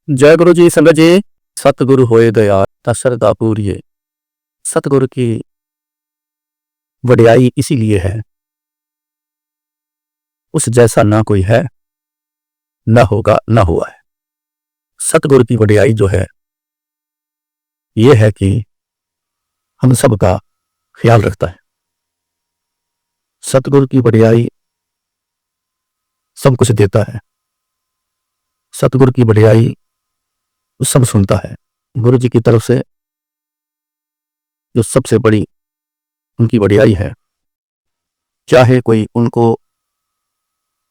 जय गुरु जी। संगत जी, सतगुरु होए दयाल ता सरदा पूरिए। सतगुरु की वडियाई इसीलिए है, उस जैसा ना कोई है, न होगा, न हुआ है। सतगुरु की वडियाई जो है ये है कि हम सबका ख्याल रखता है। सतगुरु की वडियाई सब कुछ देता है। सतगुरु की वडियाई सब सुनता है। गुरु जी की तरफ से जो सबसे बड़ी उनकी वडियाई है, चाहे कोई उनको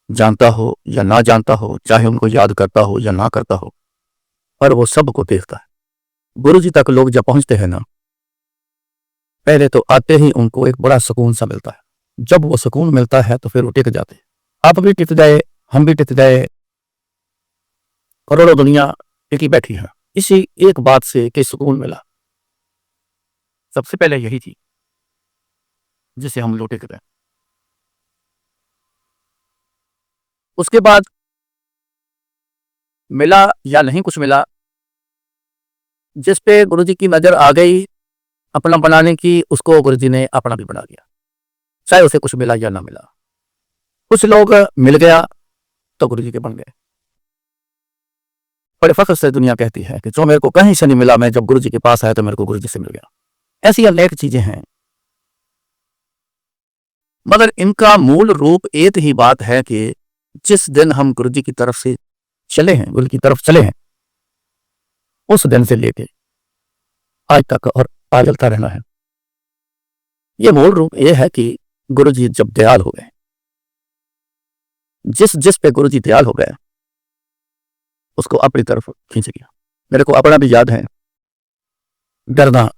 जानता हो या ना जानता हो, चाहे उनको याद करता हो या ना करता हो, पर वो सबको देखता है। गुरु जी तक लोग जब पहुंचते हैं ना, पहले तो आते ही उनको एक बड़ा सुकून सा मिलता है। जब वो सुकून मिलता है तो फिर वो टिक जाते हैं। आप भी टिक जाए, हम भी टिक जाए, करोड़ों दुनिया टिकी बैठी है इसी एक बात से कि सुकून मिला। सबसे पहले यही थी जिसे हम लोग टिक गए। उसके बाद मिला या नहीं कुछ मिला, जिस पे गुरु जी की नजर आ गई अपना बनाने की, उसको गुरु जी ने अपना भी बना दिया, चाहे उसे कुछ मिला या ना मिला। कुछ लोग मिल गया तो गुरु जी के बन गए। बड़े फख्र से दुनिया कहती है कि जो मेरे को कहीं से नहीं मिला, मैं जब गुरु जी के पास आया तो मेरे को गुरु जी से मिल गया। ऐसी अनेक चीजें हैं, मगर इनका मूल रूप एक ही बात है कि जिस दिन हम गुरु जी की तरफ से चले हैं, गुरु की तरफ चले हैं, उस दिन से लेके आज तक और आगे चलता रहना है। ये मूल रूप ये है कि गुरु जी जब दयाल हो गए, जिस जिस पे गुरु जी दयाल हो गए उसको अपनी तरफ खींच गया। मेरे को अपना भी याद है, डरना,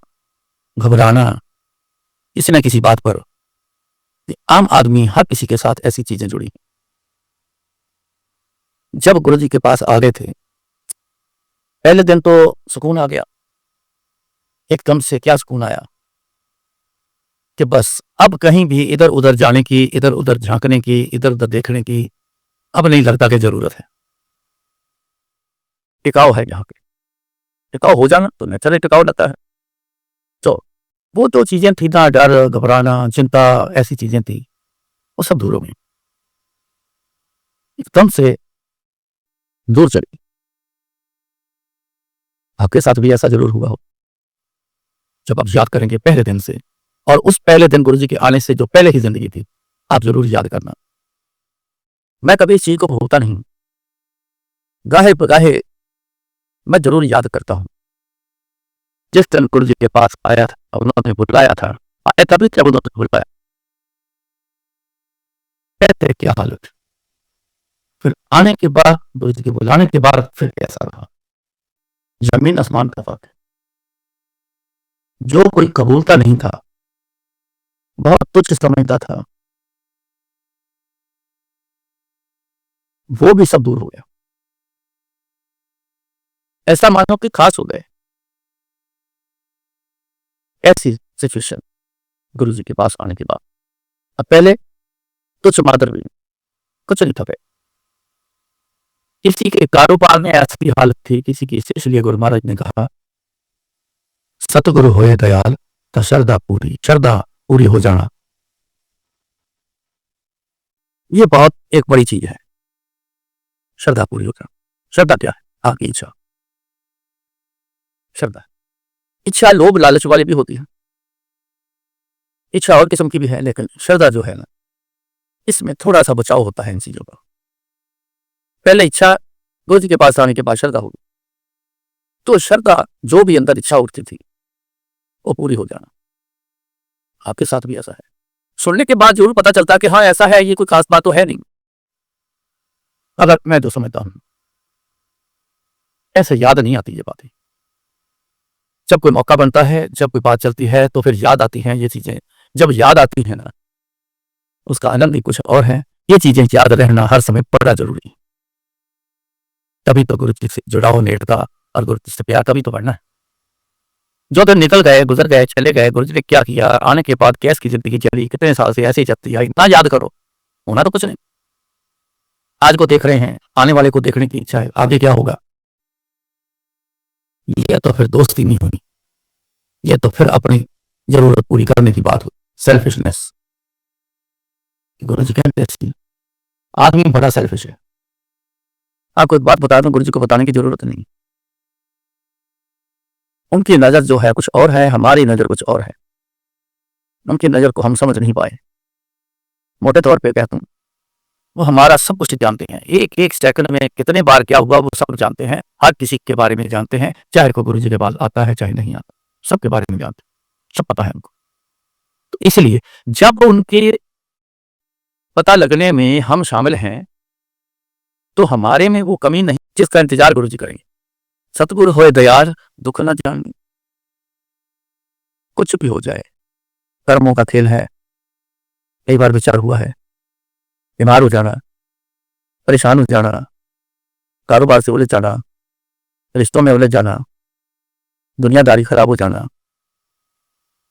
घबराना किसी न किसी बात पर, आम आदमी हर किसी के साथ ऐसी चीजें जुड़ी। जब गुरु जी के पास आ गए थे, पहले दिन तो सुकून आ गया। एकदम से क्या सुकून आया कि बस अब कहीं भी इधर उधर जाने की, इधर उधर झांकने की, इधर उधर देखने की अब नहीं लगता कि जरूरत है। टिकाव है यहाँ पे, टिकाव हो जाना तो नेचुरली टिकाव लगता है। तो वो जो चीजें थी ना, डर, घबराना, चिंता, ऐसी चीजें थी, वो सब दूर हो गई, एकदम से दूर चली। आपके साथ भी ऐसा जरूर हुआ हो जब आप याद करेंगे पहले दिन से, और उस पहले दिन गुरु जी के आने से जो पहले की जिंदगी थी, आप जरूर याद करना। मैं कभी इस चीज को भूलता नहीं, गाहे बगाहे मैं जरूर याद करता हूं। जिस दिन गुरु जी के पास आया था, उन्होंने बुलाया था, आया तभी जब उन्होंने बुलाया, कहते क्या हालत, फिर आने के बाद, गुरु जी के बुलाने के बाद फिर कैसा रहा, जमीन आसमान का फर्क है। जो कोई कबूलता नहीं था, बहुत तुच्छ समझता था, वो भी सब दूर हो गया। ऐसा मानो कि खास हो गए। ऐसी सिचुएशन गुरु जी के पास आने के बाद। अब पहले तुच्छ मादर भी कुछ नहीं था। किसी के कारोबार में ऐसी हालत थी, किसी की, इसलिए गुरु महाराज ने कहा सतगुरु होए दयाल तो श्रद्धा पूरी हो जाना। ये बहुत एक बड़ी चीज है, श्रद्धा पूरी हो जाना। श्रद्धा क्या है? आपकी इच्छा। श्रद्धा, इच्छा लोभ लालच वाली भी होती है, इच्छा और किस्म की भी है, लेकिन श्रद्धा जो है ना, इसमें थोड़ा सा बचाव होता है इन चीजों का। पहले इच्छा, गुरु जी के पास आने के बाद श्रद्धा होगी, तो श्रद्धा जो भी अंदर इच्छा उठती थी वो पूरी हो जाना। आपके साथ भी ऐसा है? सुनने के बाद जरूर पता चलता कि हाँ ऐसा है, ये कोई खास बात तो है नहीं, अगर मैं जो समझता हूं ऐसे याद नहीं आती ये बातें। जब कोई मौका बनता है, जब कोई बात चलती है तो फिर याद आती हैं ये चीजें। जब याद आती है ना, उसका आनंद ही कुछ और है। ये चीजें याद रहना हर समय बड़ा जरूरी है, तभी तो गुरु जी से जुड़ाव नेटता और गुरु जी से प्यार तभी तो बढ़ना है। जो दिन निकल गए, गुजर गए, चले गए, गुरु जी ने क्या किया, आने के बाद कैसी जिंदगी चली, कितने साल से ऐसे ही चलती आई, ना याद करो, होना तो कुछ नहीं। आज को देख रहे हैं, आने वाले को देखने की इच्छा है, आगे क्या होगा ये तो फिर दोस्ती नहीं हुई, ये तो फिर अपनी जरूरत पूरी करने की बात हुई, सेल्फिशनेस। गुरु जी कहते हैं आदमी बड़ा सेल्फिश है। आपको एक बात बता दूं, गुरु जी को बताने की जरूरत नहीं। उनकी नजर जो है कुछ और है, हमारी नजर कुछ और है। उनकी नजर को हम समझ नहीं पाए। मोटे तौर पे कहता हूं, वो हमारा सब कुछ जानते हैं, एक एक सेकंड में कितने बार क्या हुआ वो सब जानते हैं, हर किसी के बारे में जानते हैं, चाहे कोई गुरु जी के पास आता है चाहे नहीं आता, सबके बारे में जानते हैं, सब पता है उनको। तो इसलिए जब उनके पता लगने में हम शामिल हैं तो हमारे में वो कमी नहीं जिसका इंतजार गुरु जी करेंगे। सतगुरु होए दयाल दुख न जाने। कुछ भी हो जाए, कर्मों का खेल है। कई बार विचार हुआ है, बीमार हो जाना, परेशान हो जाना, कारोबार से उलझ जाना, रिश्तों में उलझ जाना, दुनियादारी खराब हो जाना,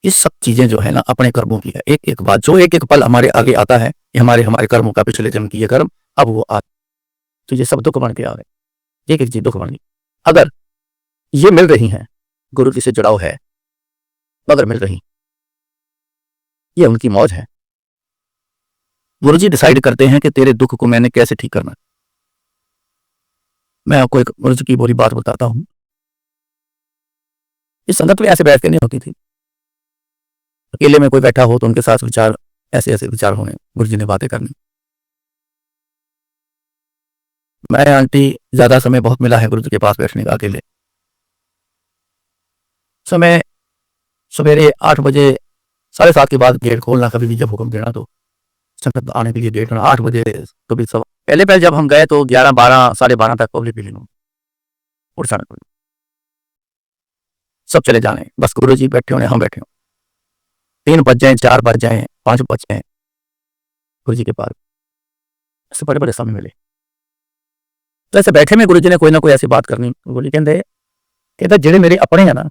ये सब चीजें जो है ना अपने कर्मों की है। एक एक बात जो एक एक पल हमारे आगे आता है, ये हमारे कर्मों का पिछले जन्म की ये कर्म अब वो आ, तो ये सब दुख बन के आ गए, एक एक चीज दुख बन गई। अगर ये मिल रही हैं, गुरु जी से जुड़ाव है, अगर मिल रही, ये उनकी मौज है। गुरु जी डिसाइड करते हैं कि तेरे दुख को मैंने कैसे ठीक करना। मैं आपको एक गुरु जी की बुरी बात बताता हूं। इस संगत में ऐसे बैठ के नहीं होती थी, अकेले में कोई बैठा हो तो उनके साथ विचार ऐसे ऐसे विचार होने, गुरु जी ने बातें करनी। मैं आंटी ज्यादा समय बहुत मिला है गुरु जी के पास बैठने का अकेले। समय सवेरे 8 बजे 7:30 के बाद गेट खोलना, कभी भी जब हुक्म देना तो संगत आने के लिए डेट होना 8 बजे। कभी सब पहले जब हम गए तो 11, 12, 12:30 तक पब्लिक बिलिंग उठ जाना, सब चले जाने, बस गुरु जी बैठे होने, हम बैठे हो। 3 बज जाए, 4 बज जाए, 5 बज जाए, गुरु जी के पास ऐसे बड़े बड़े समय मिले। तो ऐसे बैठे में गुरु जी ने कोई ना कोई ऐसी बात करनी। गुरु जी कहते जेड़े मेरे अपने हैं ना,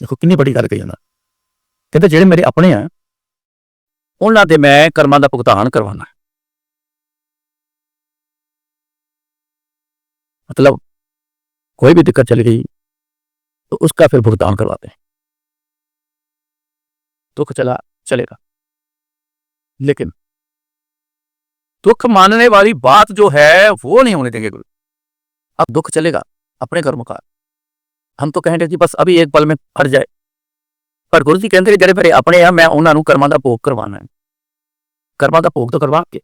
देखो कितनी बड़ी गल कही ना, कहते जेड़े मेरे अपने हैं उन्हां ते मैं कर्मां दा भुगतान करवाना। मतलब कोई भी दिक्कत चली गई तो उसका फिर भुगतान करवाते हैं। दुख चला चलेगा, लेकिन दुख मानने वाली बात जो है वो नहीं होने देंगे गुरु। अब दुख चलेगा अपने कर्म का, हम तो कहेंगे कि बस अभी एक पल में हट जाए, पर गुरु जी कहते जेड़े मेरे अपने हैं मैं उन्होंने कर्मां दा भोग करवाना है। कर्मां दा भोग तो करवा के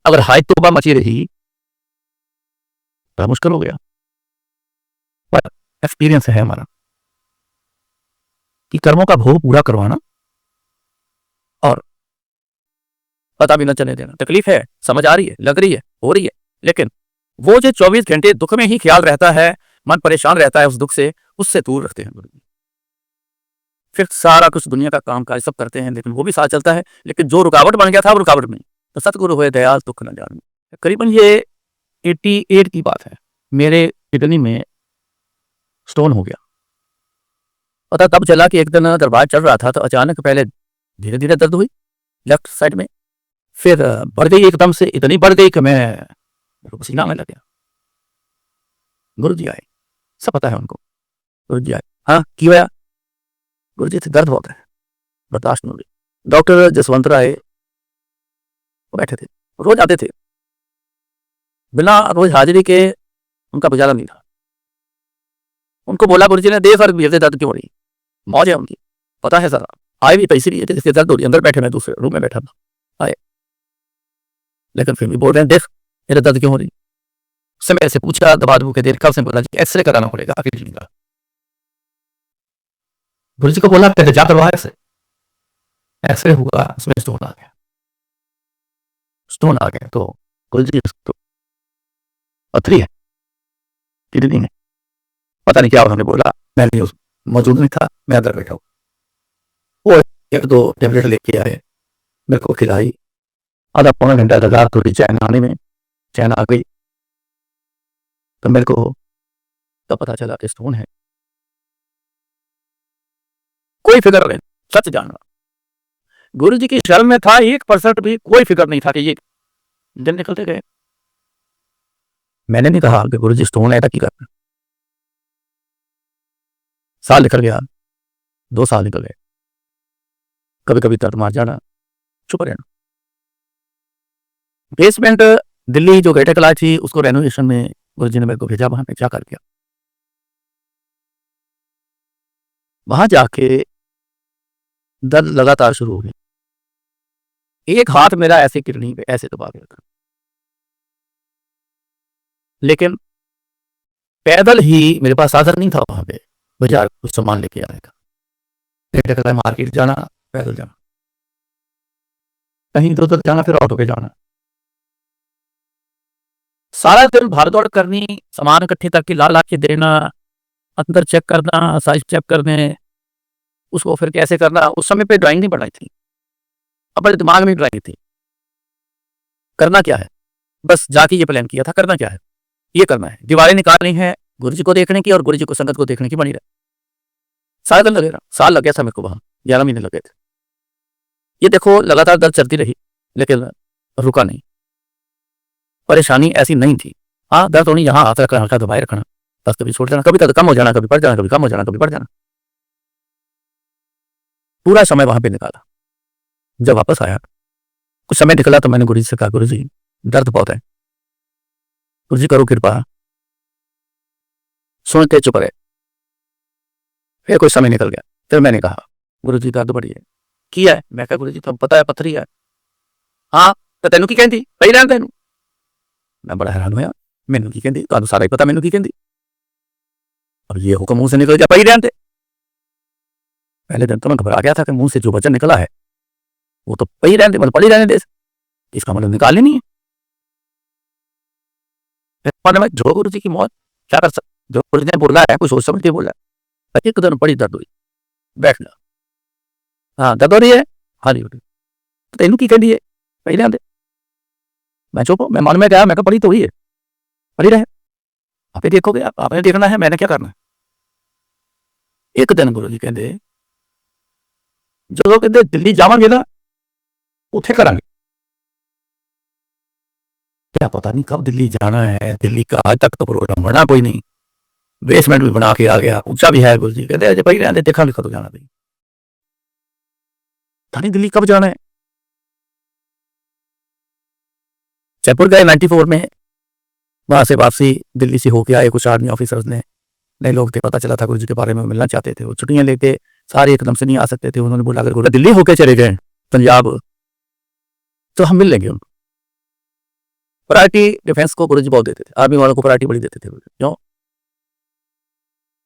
अगर हाय तौबा मची रही तो मुश्किल हो गया। पर एक्सपीरियंस है हमारा कि कर्मों का भोग पूरा करवाना और पता भी न चलने देना। तकलीफ है, समझ आ रही है, लग रही है, हो रही है, लेकिन वो जो 24 घंटे दुख में ही ख्याल रहता है, मन परेशान रहता है उस दुख से, उससे दूर रखते हैं गुरु जी। फिर सारा कुछ दुनिया का काम काज सब करते हैं, लेकिन वो भी साथ चलता है, लेकिन जो रुकावट बन गया था वो रुकावट नहीं। तो सतगुरु हुए दयाल दुख न जाने। करीबन ये 88 की बात है, मेरे किडनी में स्टोन हो गया। पता तब चला कि एक दिन दरबार चल रहा था तो अचानक पहले धीरे धीरे दर्द हुई लेफ्ट साइड में, फिर बढ़ गई एकदम से, इतनी बढ़ गई कि मैं पसीना आने लग गया। गुरु जी आए, सब पता है उनको। गुरु जी आए, हाँ की होया? गुरु जी से दर्द बहुत है, बर्दाश्त नहीं हो रही। डॉक्टर जसवंत राय वो बैठे थे, रोज आते थे, बिना रोज हाजिरी के उनका गुजारा नहीं था। उनको बोला गुरु जी ने दे फर्क भी दर्द क्यों हो रही, मौज है उनकी, पता है सारा। आए भी तो इसीलिए जिसके दर्द हो रही, अंदर बैठे, मैं दूसरे रूम में बैठा था, आए लेकिन फिर भी बोल रहे हैं देख मेरा दर्द क्यों हो रही। उससे मैं ऐसे पूछा, दबा दबू के देखा, उसने बोला एक्सरे कराना पड़ेगा किडनी का। गुरु जी को बोला कहते जा करवा एक्सरे हुआ, उसमें स्टोन आ गया। स्टोन आ गया तो गुरु जी तो पथरी है किडनी में, पता नहीं क्या उन्होंने बोला, मैं नहीं मौजूद नहीं था, मैं अंदर बैठा हूँ। वो 1-2 टेबलेट लेके आए, मेरे को खिलाई, आधा पौना घंटा लगा थोड़ी चैन आने में, चैन आ गई तो मेरे को तब पता चला कि स्टोन है। कोई फिक्र नहीं, सच जानना गुरु जी की शर्म में था, 1% भी कोई फिक्र नहीं था कि ये दिन निकलते गए। मैंने नहीं कहा कि गुरु जी स्टोन है की करना, साल निकल गया, 2 साल निकल गए, कभी कभी दर्द मार जाना, चुप रहना। बेसमेंट दिल्ली जो गेटा कला थी उसको रेनोवेशन में गुरुजी ने मेरे को भेजा, वहां पे क्या कर गया, वहां जाके दर्द लगातार शुरू हो गई। एक हाथ मेरा ऐसे किडनी पे ऐसे दबा गया था, लेकिन पैदल ही, मेरे पास साधन नहीं था वहां पे बाजार कुछ सामान लेके आने का, गेटा कला मार्केट जाना, पैदल जाना, कहीं इधर उधर जाना, फिर ऑटो पे जाना, सारा दिन भाग दौड़ करनी, सामान इकट्ठे करके ला के देना, अंदर चेक करना, साइज चेक करने, उसको फिर कैसे करना। उस समय पे ड्राइंग नहीं बनाई थी, अपने दिमाग में ड्राइंग थी, करना क्या है, बस जाके ये प्लान किया था, करना क्या है, ये करना है, दीवारें निकालनी है गुरुजी को देखने की और गुरुजी को संगत को देखने की बनी रहे। सारा दिन लगेगा, साल लग गया था मेरे को, वहां 11 महीने लगे थे। ये देखो लगातार दर्द चलती रही, लेकिन रुका नहीं। परेशानी ऐसी नहीं थी, हाँ दर्द होनी, यहाँ हाथ रखना, हल्का दबाए रखना, बस कभी छोड़ जाना, कभी दर्द कम हो जाना, कभी बढ़ जाना, कभी कम हो जाना, कभी बढ़ जाना। पूरा समय वहां पे निकाला। जब वापस आया, कुछ समय निकला तो मैंने गुरुजी से कहा, गुरुजी दर्द बहुत है, गुरुजी करो कृपा। सुनते चुप रहे। फिर कुछ समय निकल गया, फिर मैंने कहा गुरुजी दर्द बड़ी है, किया है। मैं कहा गुरुजी तो पता है पत्थरी है। हाँ तो तेनू की कहती पई रहन तेनू। मैं बड़ा हैरान होया, मैनू की कहती, तुहानू सारा ही पता मैनू की कहती, अब ये हुक्म मुंह से निकल गया पई रहन दे। पहले दिन तो मैं घबरा गया था कि मुंह से जो वचन निकला है वो तो पई रहने दे, मतलब पड़ी रहने दे, इसका मतलब निकालनी नहीं है। मैं जो गुरुजी की मौत, क्या कर सकता, जो गुरुजी ने बोला है कुछ सोच समझ के बोला है। एक दिन बड़ी दर्द हुई, बैठना, हाँ दर्द हो रही है, हाँ नहीं हो रही, तो तेनू की कहती है पई रहने दे। मैं चुप, मैं मन में गया, मैं पड़ी तो हुई है, पड़ी रहे, आप देखोगे, आपने देखना है, मैंने क्या करना है। एक दिन गुरु जी कहते जो कहते दिल्ली जावांगे ना उथे करांगे। क्या पता नहीं कब दिल्ली जाना है, दिल्ली का आज तक तो प्रोग्राम बना कोई नहीं, बेसमेंट भी बना के आ गया, ऊंचा भी है। गुरु जी कहते अजय भाई रहते, देखा लिखा तो जाना भाई, थानी दिल्ली कब जाना है। जयपुर गए 94 में, वहां से वापसी दिल्ली से होके आए। कुछ आर्मी ऑफिसर्स ने, नए लोग थे, पता चला था गुरु जी के बारे में, मिलना चाहते थे, वो छुट्टियां लेके सारे एकदम से नहीं आ सकते थे। उन्होंने बोला अगर गुरु दिल्ली होके चले गए पंजाब तो हम मिल लेंगे उनको। प्रायोरिटी डिफेंस को गुरु जी बहुत देते थे, आर्मी वालों को प्रायोरिटी बड़ी देते थे। क्यों?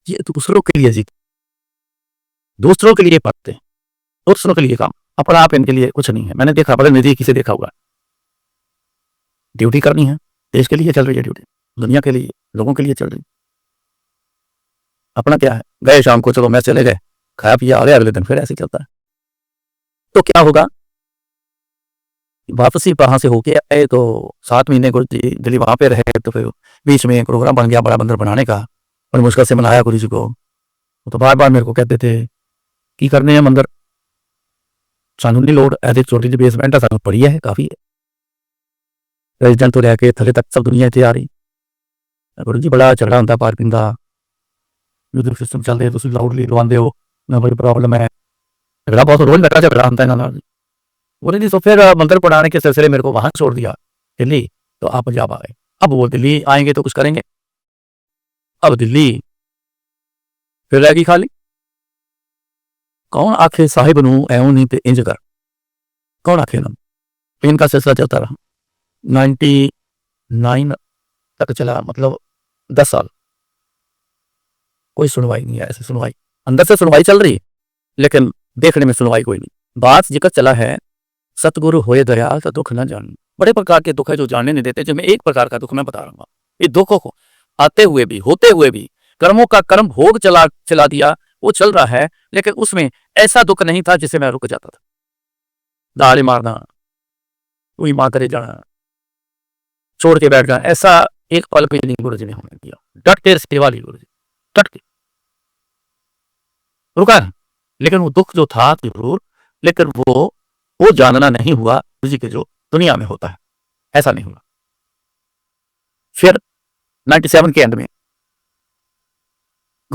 ये दूसरों के लिए जी, दूसरों के लिए पढ़ते हैं, दूसरों के लिए काम, अपना आप इनके लिए कुछ नहीं है। मैंने देखा, बड़े नजदीक किसे देखा होगा, ड्यूटी करनी है, देश के लिए चल रही है ड्यूटी, दुनिया के लिए, लोगों के लिए चल रही। अपना क्या है, गए शाम को, चलो मैं चले गए, खाया पिया आ गया, अगले दिन फिर ऐसे चलता है। तो क्या होगा, वापसी वहां से होके आए तो 7 महीने गुरु जी दिल्ली वहां पे रहे। तो फिर बीच में प्रोग्राम बन गया बड़ा मंदिर बनाने का, और मुश्किल से मनाया गुरु जी को। तो बार बार मेरे को कहते थे की करने हैं मंदिर, सानू नहीं लोड, ऐसे छोटी जी बेसमेंट है, सानू पड़ी है काफी है, रेजिडेंट तो लैके थले तक सब दुनिया इतने आ रही। गुरु जी बड़ा झगड़ा होंगे पार्किंग का, म्यूजिक सिस्टम चल रहे, तुम लाउडली लवाते हो, मैं बड़ी प्रॉब्लम है, झगड़ा बहुत रोज लगा झगड़ा होता है। बोले जी, तो फिर मंदिर बनाने के सिलसिले मेरे को वहां छोड़ दिया दिल्ली, तो आप पंजाब आ गए। अब वो दिल्ली आएंगे तो कुछ करेंगे, अब दिल्ली फिर रहेगी खाली। कौन आखे साहिब नू एवं नहीं ते इंज कर, कौन आखे ना। इनका सिलसिला चलता रहा 99 तक चला, मतलब 10 साल कोई सुनवाई नहीं है। ऐसे सुनवाई, अंदर से सुनवाई चल रही, लेकिन देखने में सुनवाई कोई नहीं। बात जिक्र चला है सतगुरु होए दयाल तो दुख न जान। बड़े प्रकार के दुख है जो जानने नहीं देते, जो मैं एक प्रकार का दुख मैं बता रहा हूँ। ये दुखों को आते हुए भी, होते हुए भी, कर्मों का कर्म भोग चला दिया, वो चल रहा है, लेकिन उसमें ऐसा दुख नहीं था जिसे मैं रुक जाता था। दाड़े मारना, वही मां करे जाना, छोड़ के बैठ जाना, ऐसा एक पल भी नहीं गुरु जी ने होने दिया। डट के सेवा ली गुरु जी, डट के रुका, लेकिन वो दुख जो था जरूर, लेकिन वो जानना नहीं हुआ गुरु जी के जो दुनिया में होता है, ऐसा नहीं हुआ। फिर 97 के एंड में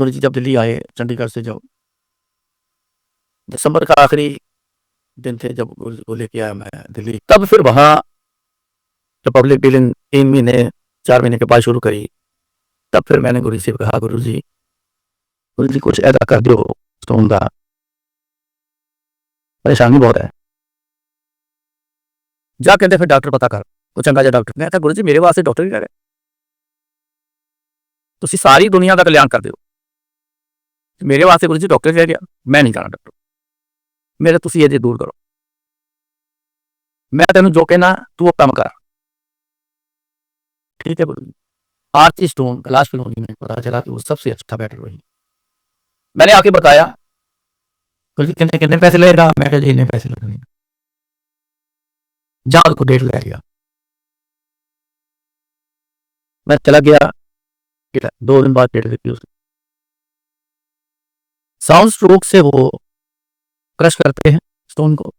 गुरु जी जब दिल्ली आए, चंडीगढ़ से जब दिसंबर का आखिरी दिन थे जब गुरु जी को लेके आया मैं दिल्ली, तब फिर वहाँ जब पब्लिक डीलिंग 3 महीने 4 महीने के बाद शुरू करी, तब फिर मैंने गुरु जी से कहा, गुरु जी कुछ ऐसा कर दो स्टोन का, परेशानी बहुत है। जा कहते फिर डॉक्टर पता कर, कुछ चंगा जा डॉक्टर ने कहा, गुरु जी मेरे वास्ते डॉक्टर ही रह गए, तुसी सारी दुनिया का कल्याण कर दो, मेरे वास्ते गुरु जी डॉक्टर रह गया, मैं नहीं जाना डॉक्टर, मेरे तुसी ये दूर करो, मैं तेन जो कहना तू वो काम कर। ठीक है गुरु जी। आरती स्टोन कैलाश कॉलोनी में पता चला कि वो सबसे अच्छा बेटर रही। मैंने आके बताया, गुरु जी कितने पैसे लेगा, मैं कहा जी इतने पैसे लगने, जहां को डेट ले गया, मैं चला गया, 2 दिन बाद डेट देती उसने। साउंड स्ट्रोक से वो क्रश करते हैं स्टोन को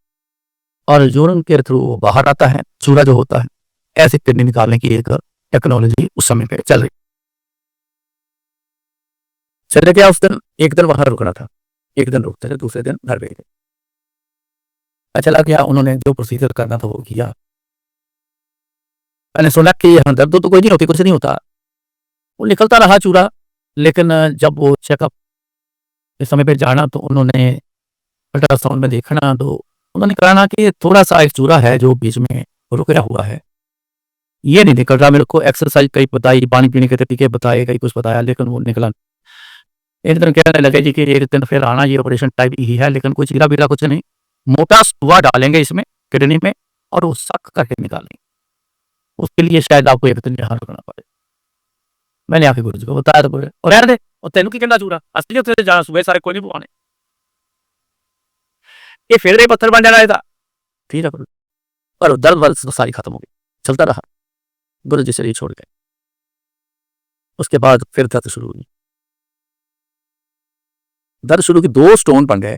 और यूरिन के थ्रू वो बाहर आता है, चूरा जो होता है, ऐसे किडनी निकालने की एक टेक्नोलॉजी उस समय पे चल रही। चले गया उस दिन, एक दिन वहां रुकना था, एक दिन रुकते थे, दूसरे दिन घर भेजे। चला गया, उन्होंने जो प्रोसीजर करना था वो किया। मैंने सुना कि यहाँ दर्द तो कोई नहीं होती, कुछ नहीं होता, वो निकलता रहा चूरा। लेकिन जब वो चेकअप इस समय पे जाना तो उन्होंने अल्ट्रासाउंड में देखना तो उन्होंने कहना कि थोड़ा सा एक चूरा है जो बीच में रुका हुआ है, ये नहीं निकल रहा। मेरे को एक्सरसाइज कई बताई, पानी पीने के तरीके बताए, कई कुछ बताया, लेकिन वो निकला। एक दिन कहने लगे जी कि एक दिन फिर आना, ये ऑपरेशन टाइप ही है, लेकिन कोई चीरा बीरा कुछ नहीं, मोटा सुआ डालेंगे इसमें किडनी में और वो सक करके निकालेंगे, उसके लिए शायद आपको एक दिन यहाँ रुकना पड़े। मैंने आके गुरु जी को बताया तो और रहने दे, और तेन की कहना चूरा असली उत्थे जाना सुबह सारे कोई नहीं पवाने, ये फिर पत्थर बन जाना था। ठीक है गुरु, और दर्द वर्द तो सारी खत्म हो गई, चलता रहा। गुरु जी शरीर छोड़ गए, उसके बाद फिर दर्द शुरू हुई। दर्द शुरू की, 2 स्टोन बन गए,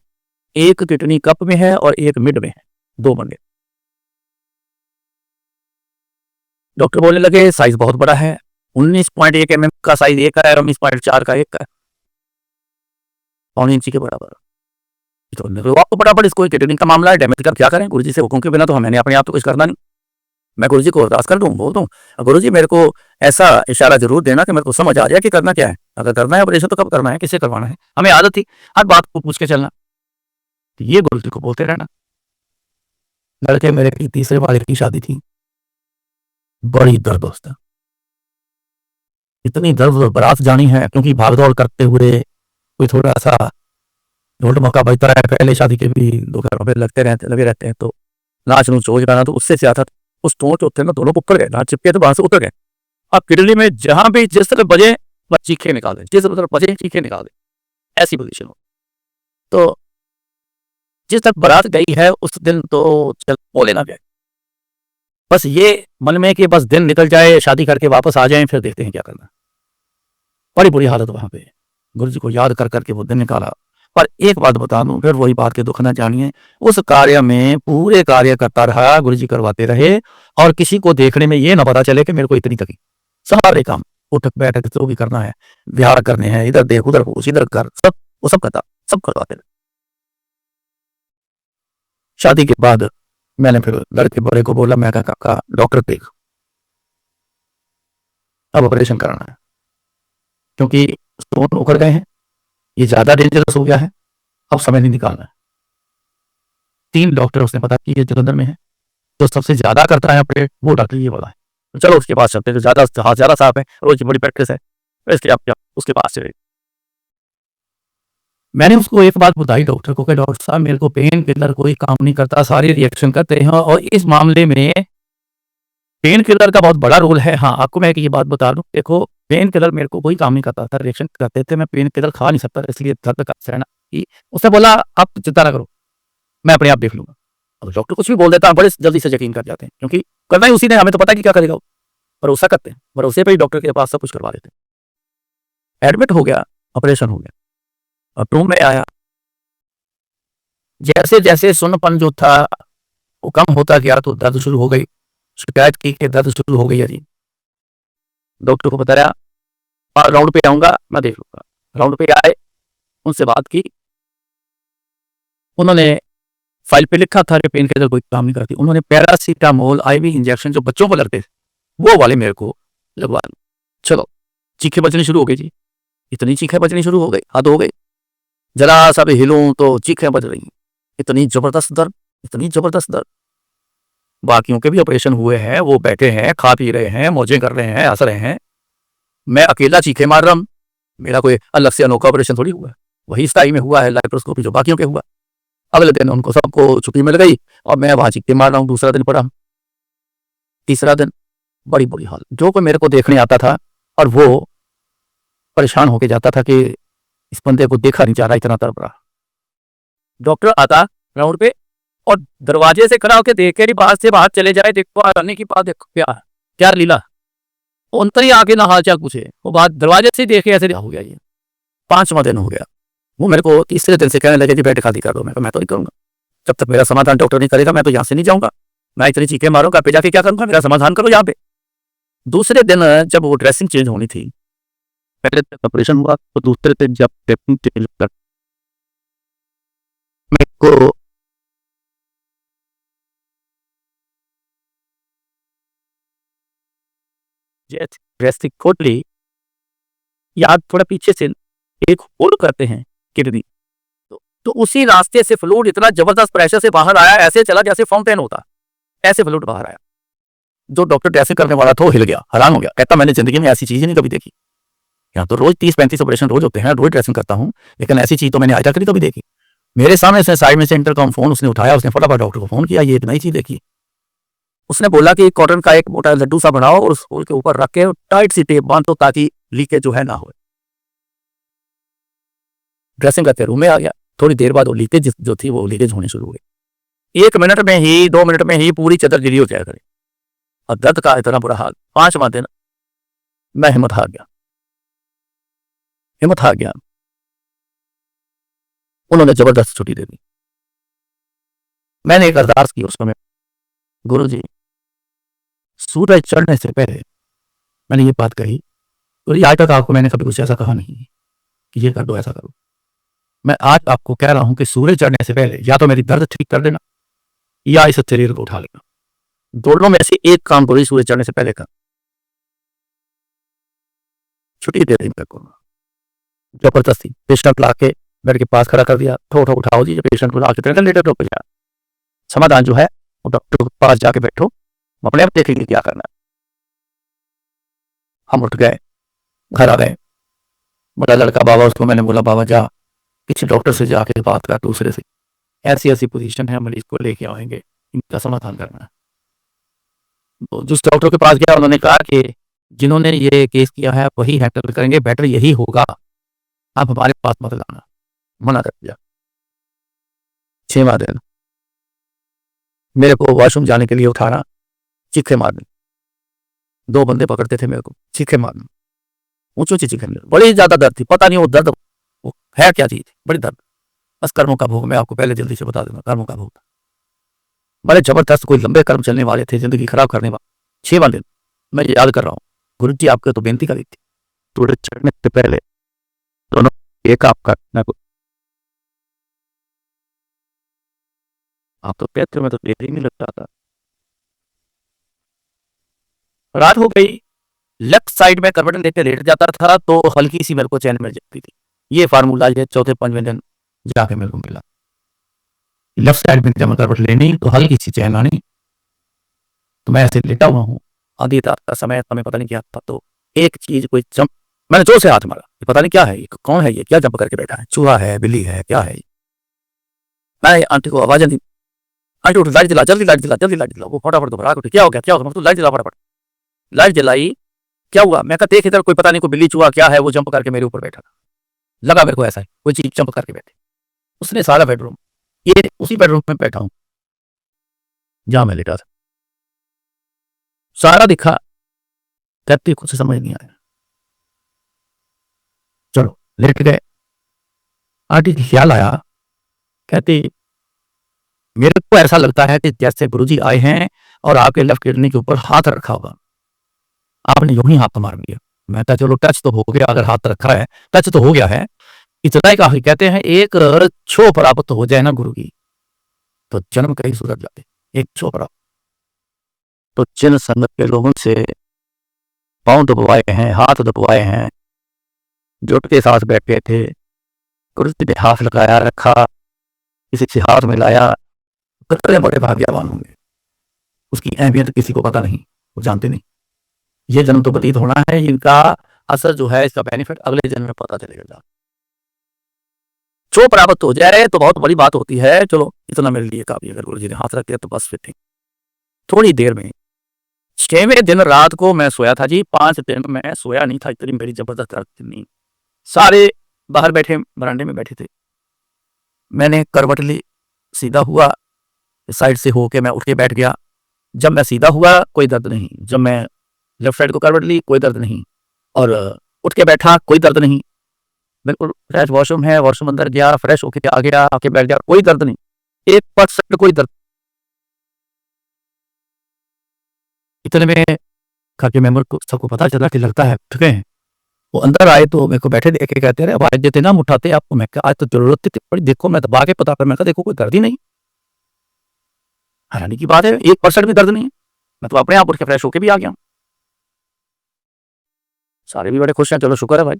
एक किडनी कप में है और एक मिड में है, 2 बन गए। डॉक्टर बोलने लगे साइज बहुत बड़ा है, 19.1 mm का साइज एक है, 19.4 का एक का, 1.25 इंच के बराबर। तो आपको बराबर इसको किडनी का मामला है, डैमेज का क्या करें, गुरु जी से हुक्म के बिना तो मैंने अपने आप तो कुछ करना नहीं। मैं गुरु जी को अरदास कर दूं, बोल दूं, गुरु जी मेरे को ऐसा इशारा जरूर देना कि मेरे को समझ आ जाए कि करना क्या है, अगर करना है ऑपरेशन तो कब करना है, किससे करवाना है। हमें आदत थी हर बात को पूछ के चलना, तो ये गुरु जी को बोलते रहना। लड़के मेरे की तीसरे वाले की शादी थी, बड़ी दर्द होता, इतनी दर्द, बारात जानी है, क्योंकि भागदौड़ करते हुए कोई थोड़ा सा ढोल मौका बजता है, पहले शादी के भी 2 घरों पे लगे रहते हैं, तो नाच नूच हो जाना, तो उससे ज्यादा उस टोच होते हैं ना, दोनों ऊपर गए, नाच चिपके तो वहां से उतर गए। अब किडनी में जहां भी जिस तरफ बजे बस चीखे निकाल दे, जिस तरफ बजे चीखे निकाल दे, ऐसी पोजीशन हो। तो जिस तरफ बारात गई है उस दिन तो चल बोले ना गए, बस ये मन में कि बस दिन निकल जाए, शादी करके वापस आ जाएं, फिर देखते हैं क्या करना। बड़ी बुरी हालत वहां पे, गुरु जी को याद कर करके वो दिन निकाला। पर एक बात बता दूं, फिर वही बात के दुख ना जानिए, उस कार्य में पूरे कार्य करता रहा, गुरु जी करवाते रहे, और किसी को देखने में ये ना पता चले कि मेरे को इतनी तकलीफ। सारे काम उठक बैठक जो भी करना है, विहार करने हैं, इधर देख उधर पूछ इधर कर, सब वो सब करता, सब करवाते रहे। शादी के बाद मैंने फिर लड़के बड़े को बोला, मैं कहा काका डॉक्टर देख, अब ऑपरेशन कराना है, क्योंकि स्टोन उखड़ गए हैं, ये ज्यादा डेंजरस हो गया है, अब समय नहीं निकालना है। 3 डॉक्टर उसने पता कि ये जलंधर में है, तो सबसे ज्यादा करता है ऑपरेट वो डॉक्टर ये वाला है, तो चलो उसके पास चलते हैं, ज्यादा साफ है, रोज की बड़ी प्रैक्टिस है, इसके आप उसके पास चले। मैंने उसको एक बात बताई डॉक्टर को कि डॉक्टर साहब मेरे को पेन किलर कोई काम नहीं करता, सारे रिएक्शन करते हैं, और इस मामले में पेन किलर का बहुत बड़ा रोल है। हाँ, आपको मैं एक ये बात बता दूं, देखो पेन किलर मेरे को कोई काम नहीं करता था, रिएक्शन करते थे, मैं पेन किलर खा नहीं सकता, इसलिए दर्द का रहना। उसने बोला आप चिंता ना करो, मैं अपने आप देख लूंगा। अब डॉक्टर कुछ भी बोल देता है, बड़े जल्दी से यकीन कर जाते हैं, क्योंकि करना ही उसी ने, हमें तो पता है कि क्या करेगा, भरोसा करते हैं, भरोसे पे ही डॉक्टर के पास सब कुछ करवा देते हैं। एडमिट हो गया, ऑपरेशन हो गया, अब रूम में आया, जैसे जैसे सुनपन जो था वो कम होता गया, तो दर्द शुरू हो गई, शिकायत की कि दर्द शुरू हो गई है जी। डॉक्टर को बताया राउंड पे आऊंगा, मैं देख लूंगा। राउंड पे आए, उनसे बात की, उन्होंने फाइल पे लिखा था पेन किलर कोई काम नहीं करती, उन्होंने पैरासीटामोल आईवी इंजेक्शन जो बच्चों को लगते थे वो वाले मेरे को लगवा। चलो चीखें बजनी शुरू हो गई जी, इतनी चीखें बजनी शुरू हो गई, हद हो गई, जरा सा भी हिलूं तो चीखें बज रही, इतनी जबरदस्त दर्द, इतनी जबरदस्त दर्द। बाकियों के भी ऑपरेशन हुए हैं, वो बैठे हैं, खा पी रहे हैं, मौजें कर रहे हैं, हंस रहे हैं, मैं अकेला चीखे मार रहा हूं। मेरा कोई अलग से अनोखा ऑपरेशन थोड़ी हुआ है, वही स्टाइल में हुआ है लाइप्रोस्कोपी जो बाकियों के हुआ। अगले दिन उनको सबको छुट्टी मिल गई और मैं वहां चीखे मार रहा हूँ। दूसरा दिन पड़ा, तीसरा दिन, बड़ी बुरी हाल। जो कोई मेरे को देखने आता था और वो परेशान होके जाता था कि इस बंदे को देखा नहीं जा रहा, इतना तड़प रहा। डॉक्टर आता राउंड पे और दरवाजे से खड़ा होकर देख के बाहर से बाहर चले जाए, देखो आने की बात, देखो क्या क्या लीला, अंतर ही आके ना हाल चाल पूछे, वो बात दरवाजे से देखे ऐसे हो गया। ये 5वां दिन हो गया, वो मेरे को तीसरे दिन से कहने लगे कि बेड खाली कर दो। मैं तो नहीं करूंगा, जब तक मेरा समाधान डॉक्टर नहीं करेगा मैं तो यहाँ से नहीं जाऊंगा, मैं इतनी चीखें मारूंगा, पे जाके क्या करूंगा, मेरा समाधान करो यहाँ पे। दूसरे दिन जब वो ड्रेसिंग चेंज होनी थी, पहले ऑपरेशन हुआ तो दूसरे दिन जब ड्रेसिंग चेंज कर मेरे को ड्रेसिंग खोल ली, याद थोड़ा पीछे से एक होल करते हैं किडनी, तो उसी रास्ते से फ्लूइड इतना जबरदस्त प्रेशर से बाहर आया, ऐसे चला जैसे फाउंटेन होता, ऐसे फ्लूइड बाहर आया। जो डॉक्टर ड्रेसिंग करने वाला था वो हिल गया, हैरान हो गया, कहता मैंने जिंदगी में ऐसी चीज ही नहीं कभी देखी। यहाँ तो रोज 30-35 ऑपरेशन रोज होते हैं, रोज ड्रेसिंग करता हूँ, लेकिन ऐसी चीज तो मैंने आज तक नहीं कभी देखी। मेरे सामने से साइड में से इंटरकॉम फोन उसने उठाया, उसने फटाफट डॉक्टर को फोन किया, ये एक नई चीज देखी। उसने बोला कि कॉटन का एक मोटा लड्डू सा बनाओ और उस होल के ऊपर रख के टाइट सी टेप बांध दो ताकि लीकेज जो है ना हो। ड्रेसिंग करते रूम में आ गया, थोड़ी देर बाद वो लीकेज जो थी वो लीकेज होनी शुरू हो गई। 1 मिनट में ही 2 मिनट में ही पूरी चादर गिरी हो जाया करे, और दर्द का इतना बुरा हाल। 5वां दिन मैं हिम्मत हार गया, उन्होंने जबरदस्त छुट्टी दे दी। मैंने एक अरदास की उस समय, गुरु जी सूरज चढ़ने से पहले मैंने ये बात कही, गुरु जी आज तक आपको मैंने कभी कुछ ऐसा कहा नहीं कि ये कर दो ऐसा करो, मैं आज आपको कह रहा हूं कि सूरज चढ़ने से पहले या तो मेरी दर्द ठीक कर देना या इस शरीर को उठा लेना, दोनों में से एक काम करो, सूरज चढ़ने से पहले कर। छुट्टी दे दी मेरे को जबरदस्ती, पेशेंट ला के बेड के पास खड़ा कर दिया, थोड़ा उठाओ जी, पेशेंट को ला के लेटर हो गया। समाधान जो है वो डॉक्टर के पास जाके बैठो, अपने आप देखेंगे क्या करना। हम उठ गए, घर आ गए। बड़ा लड़का बाबा, उसको मैंने बोला बाबा जा किसी डॉक्टर से जाके बात कर, दूसरे से, ऐसी ऐसी पोजीशन है, मरीज को लेके आएंगे, इनका समाधान करना है। तो जिस डॉक्टर के पास गया उन्होंने कहा कि जिन्होंने ये केस किया है वही हैंडल करेंगे, बेटर यही होगा, आप हमारे पास मत लाना, मना कर दिया। 6वां दिन मेरे को वॉशरूम जाने के लिए उठाना, चीखे मारने, 2 बंदे पकड़ते थे मेरे को, चीखे मारना, ऊंची ऊंची चीखें, बड़ी ज्यादा दर्द थी, पता नहीं वो दर्द वो है क्या चीज, बड़ी दर्द। बस कर्मों का भोग, मैं आपको पहले जल्दी से बता दूंगा, कर्मों का भोग था, बड़े जबरदस्त, कोई लंबे कर्म चलने वाले थे, जिंदगी खराब करने वाले। 6वां दिन मैं याद कर रहा हूँ, गुरु जी आपके तो बेनती करी थी सूरज चढ़ने से पहले दोनों एक आप करना, आप तो कहते हो, मैं तो देर ही नहीं लगता था। रात हो गई, लेफ्ट साइड में करवट लेके लेट जाता था तो हल्की सी मेरे को चैन मिल जाती थी। ये फार्मूला ये 4-5वें दिन जाके मेरे को मिला, लेफ्ट साइड में जब मैं करवट लेनी तो हल्की सी चैन आनी, तो मैं ऐसे लेटा हुआ हूँ, आधी रात का समय पता नहीं क्या था, तो एक चीज कोई जंप, मैंने जोर से हाथ मारा, पता नहीं क्या है ये, कौन है ये, क्या जंप करके बैठा है, चूहा है, बिल्ली है, क्या है। मैं आंटी को आवाज दी, आंटी उठ, लाइट जला, जल्दी लाइट जला, जल्दी लाइट जला। वो फटाफट दोबारा उठी, क्या हो गया, क्या हो गया, लाइट जला फटाफट। लाइट जलाई, क्या हुआ, मैं कहा देख इधर, कोई पता नहीं कोई बिल्ली चूहा क्या है, वो जंप करके मेरे ऊपर बैठा था, लगा मेरे को ऐसा है कोई चीज जंप करके बैठे। उसने सारा बेडरूम, ये उसी बेडरूम में बैठा हूं जहां मैं लेटा था, सारा दिखा, कहती कुछ समझ नहीं आया, चलो लेट गए। आंटी की ख्याल आया, कहती मेरे को ऐसा लगता है कि जैसे गुरुजी आए हैं और आपके लेफ्ट किडनी के ऊपर हाथ रखा होगा, आपने यूं ही हाथ मार दिया। मैं कहा चलो टच तो हो गया, अगर हाथ रखा है टच तो हो गया है, इतना ही काफी। कहते हैं एक छो प्राप्त हो जाए ना गुरु की तो जन्म कहीं सुधर जाते, एक छो प्राप्त। तो जिन संगत के लोगों से पांव दबवाए हैं, हाथ दबवाए हैं, जुट के साथ बैठे थे, गुरु जी ने हाथ लगाया रखा, किसी से हाथ मिलाया, कितने बड़े भाग्यवान होंगे। उसकी अहमियत किसी को पता नहीं, वो जानते नहीं। ये जन्म तो व्यतीत होना है, इनका असर जो है, इसका बेनिफिट अगले जन्म में पता चलेगा। जो प्राप्त हो जाए तो बहुत बड़ी बात होती है। चलो इतना मेरे लिए काफी, अगर गुरु जी ने हाथ रख दिया तो बस फिर ठीक। थोड़ी देर में 6वें दिन रात को मैं सोया था जी, 5 दिन मैं सोया नहीं था, इतनी मेरी जबरदस्त नींद। सारे बाहर बैठे, बरामदे में बैठे थे। मैंने करवट ली, सीधा हुआ, साइड से होके मैं उठ के बैठ गया। जब मैं सीधा हुआ कोई दर्द नहीं, जब मैं लेफ्ट साइड को करवट ली कोई दर्द नहीं, और उठ के बैठा कोई दर्द नहीं, बिल्कुल फ्रेश। वॉशरूम है, वॉशरूम अंदर गया, फ्रेश होके आ गया, आके बैठ गया, कोई दर्द नहीं, 1% कोई दर्द। इतने में घर के मेंबर को सबको पता चला कि लगता है थके हैं। वो अंदर आए तो मेरे को बैठे देख के कहते रहे, आवाज देते ना हम उठाते आपको। मैं आज तो जरूरत थी बड़ी, देखो मैं दबा के पता कर, मैं देखो कोई दर्द ही नहीं। हैरानी की बात है, 1% भी दर्द नहीं है। मैं तो अपने आप उठ के फ्रेश होके भी आ गया। सारे भी बड़े खुश हैं, चलो शुक्र है भाई।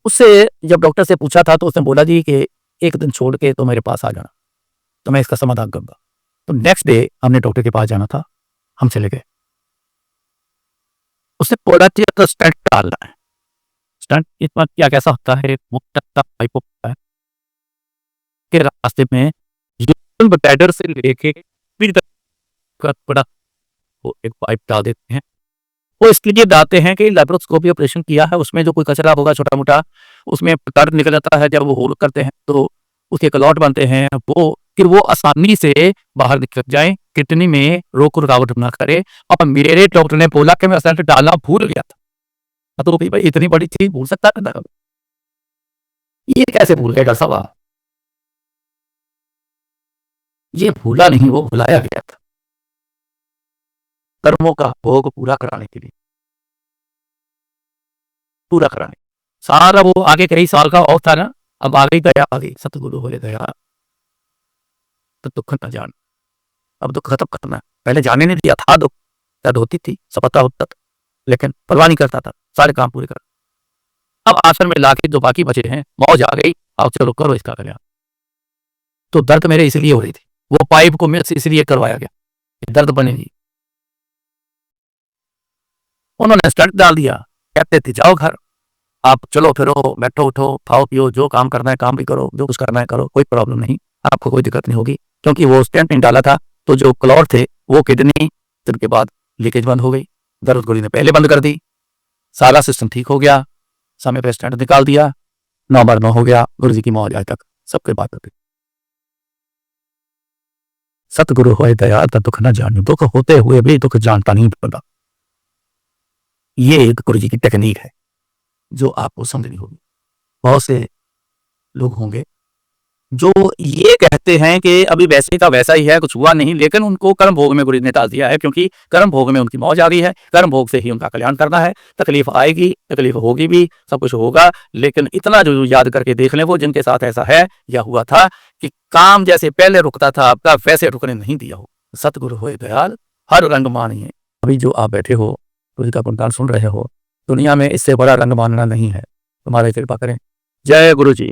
उससे जब डॉक्टर से पूछा था तो उसने बोला जी कि एक दिन छोड़ के तो मेरे पास आ जाना, तो मैं इसका समाधान करूंगा। तो नेक्स्ट डे हमने डॉक्टर के पास जाना था, हम चले गए। उसने बोला थी तो स्टंट डालना है। स्टंट इतना क्या कैसा होता है, मोटा पाइप होता है के रास्ते में ब्लैडर से लेके फिर तक बड़ा वो एक पाइप डाल देते हैं। वो इसके लिए डालते हैं कि लैप्रोस्कोपी ऑपरेशन किया है, उसमें जो कोई कचरा होगा छोटा मोटा, उसमें ब्लड निकल जाता है। जब वो होल करते हैं तो उसके क्लॉट बनते हैं, वो फिर वो आसानी से बाहर निकल जाए, किडनी में रोक रुकावट ना करे। और मेरे डॉक्टर ने बोला कि मैं स्टंट डालना भूल गया था। तो भाई इतनी बड़ी चीज भूल सकता है? ये कैसे भूल गए डॉक्टर साहब? ये भूला नहीं, वो भुलाया गया था कर्मों का भोग पूरा कराने के लिए, पूरा कराने। सारा वो आगे कई साल का और था ना, अब आगे गया, आगे सतगुरु हो गया तो दुख न जान। अब दुख खत्म करना, पहले जाने नहीं दिया था, दुख दर्द होती थी, सब पता होता था, लेकिन परवाह नहीं करता था, सारे काम पूरे कर। अब आश्रम में लाके जो बाकी बचे हैं, मौज आ गई, आओ चलो करो इसका कल्याण। तो दर्द मेरे इसलिए हो रही थी, वो पाइप को मेरे से इसलिए करवाया गया, दर्द बनेगी। उन्होंने स्टंट डाल दिया, कहते थे जाओ घर, आप चलो फिरो, बैठो उठो, खाओ पियो, जो काम करना है काम भी करो, जो कुछ करना है करो, कोई प्रॉब्लम नहीं, आपको कोई दिक्कत नहीं होगी। क्योंकि वो स्टेंट नहीं डाला था, तो जो क्लॉट थे वो किडनी, फिर के बाद लीकेज बंद हो गई, दर्द गोली ने पहले बंद कर दी, सारा सिस्टम ठीक हो गया, समय पे स्टेंट निकाल दिया, 9/9 हो गया। गुरु जी की मौज आज तक सबके बात होती। सतगुरु होए दयाल ता दुख न जाने, दुख होते हुए भी दुख जानता नहीं बंदा। ये एक गुरु जी की टेक्निक है जो आपको समझनी होगी। बहुत से लोग होंगे जो ये कहते हैं कि अभी वैसे का वैसा ही है, कुछ हुआ नहीं, लेकिन उनको कर्म भोग में गुरु ने डाल दिया है, क्योंकि कर्म भोग में उनकी मौज आ गई है, कर्म भोग से ही उनका कल्याण करना है। तकलीफ आएगी, तकलीफ होगी भी, सब कुछ होगा, लेकिन इतना जो याद करके देख लें, वो जिनके साथ ऐसा है या हुआ था कि काम जैसे पहले रुकता था आपका, वैसे रुकने नहीं दिया हो। सतगुरु होए दयाल हर रंग मानिए। अभी जो आप बैठे हो, गुरु का गुणगान सुन रहे हो, दुनिया में इससे बड़ा रंग मानना नहीं है। तुम्हारी कृपा करें। जय गुरु जी।